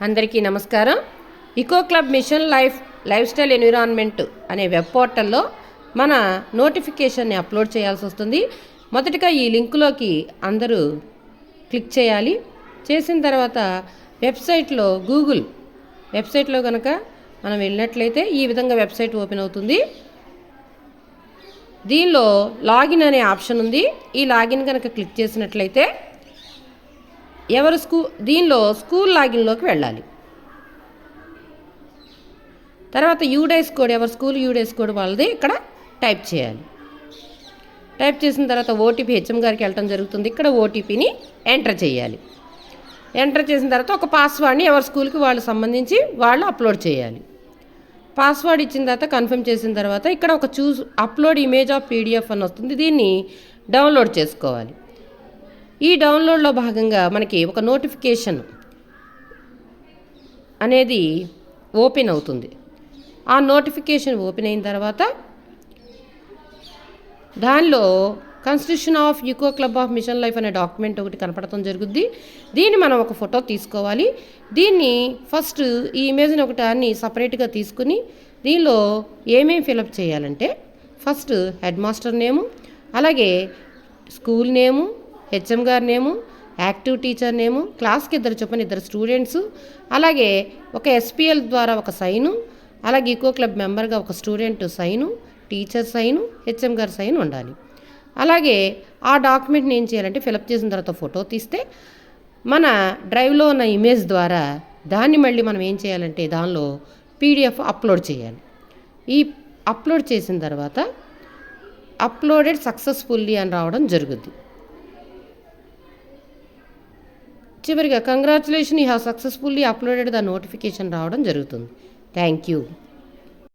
అందరికీ నమస్కారం. Eco club mission life style environment అనే వెబ్ పోర్టల్లో మన నోటిఫికేషన్ని అప్లోడ్ చేయాల్సి వస్తుంది. మొదటగా ఈ లింకులోకి అందరూ క్లిక్ చేయాలి. చేసిన తర్వాత గూగుల్ వెబ్సైట్లో కనుక మనం వెళ్ళినట్లయితే ఈ విధంగా వెబ్సైట్ ఓపెన్ అవుతుంది. దీనిలో లాగిన్ అనే ఆప్షన్ ఉంది. ఈ లాగిన్ కనుక క్లిక్ చేసినట్లయితే దీనిలో స్కూల్ లాగిన్లోకి వెళ్ళాలి. తర్వాత యూడేస్ కోడ్, ఎవరి స్కూల్ యూడేస్ కోడ్ వాళ్ళది ఇక్కడ టైప్ చేయాలి. టైప్ చేసిన తర్వాత ఓటీపీ హెచ్ఎం గారికి వెళ్ళటం జరుగుతుంది. ఇక్కడ ఓటీపీని ఎంటర్ చేయాలి. ఎంటర్ చేసిన తర్వాత ఒక పాస్వర్డ్ని ఎవరి స్కూల్కి వాళ్ళు సంబంధించి వాళ్ళు అప్లోడ్ చేయాలి. పాస్వర్డ్ ఇచ్చిన తర్వాత కన్ఫర్మ్ చేసిన తర్వాత ఇక్కడ ఒక అప్లోడ్ ఇమేజ్ ఆఫ్ పీడిఎఫ్ అని వస్తుంది. దీన్ని డౌన్లోడ్ చేసుకోవాలి. ఈ డౌన్లోడ్లో భాగంగా మనకి ఒక నోటిఫికేషన్ అనేది ఓపెన్ అవుతుంది. ఆ నోటిఫికేషన్ ఓపెన్ అయిన తర్వాత దానిలో constitution of eco club of mission life అనే డాక్యుమెంట్ ఒకటి కనపడటం జరుగుద్ది. దీన్ని మనం ఒక ఫోటో తీసుకోవాలి. దీన్ని ఫస్ట్ ఈ ఇమేజ్ని ఒకటి సపరేట్గా తీసుకుని దీనిలో ఏమేమి ఫిలప్ చేయాలంటే ఫస్ట్ హెడ్ మాస్టర్ నేము, అలాగే స్కూల్ నేము, హెచ్ఎం గారి నేము, యాక్టివ్ టీచర్ నేము, క్లాస్కి ఇద్దరు స్టూడెంట్స్, అలాగే ఒక ఎస్పీఎల్ ద్వారా ఒక సైను, అలాగే ఇకో క్లబ్ మెంబర్గా ఒక student sign, teacher sign, HM గారి సైన్ ఉండాలి. అలాగే ఆ డాక్యుమెంట్ని ఏం చేయాలంటే ఫిలప్ చేసిన తర్వాత ఫోటో తీస్తే మన డ్రైవ్లో ఉన్న ఇమేజ్ ద్వారా దాన్ని మళ్ళీ మనం ఏం చేయాలంటే దానిలో పీడిఎఫ్ అప్లోడ్ చేయాలి. ఈ అప్లోడ్ చేసిన తర్వాత అప్లోడెడ్ సక్సెస్ఫుల్లీ అని రావడం జరుగుద్ది. చివరిగా congratulation, you have successfully uploaded the notification రావడం జరుగుతుంది. Thank you.